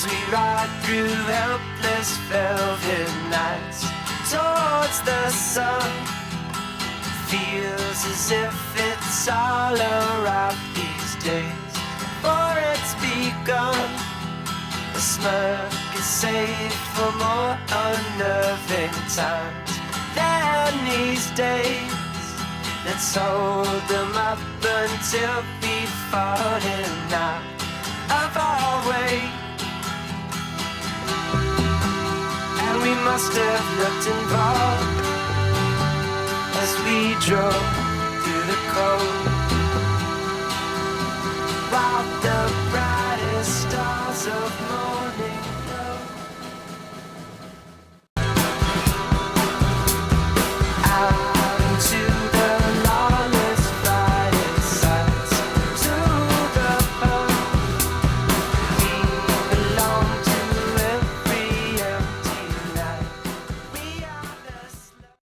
As we ride through helpless velvet nights towards the sun, feels as if it's all around these days, for it's begun. A smirk is saved for more unnerving times than these days. Let's hold them up until we falling out of our way. And we must have looked involved as we drove through the cold, while the brown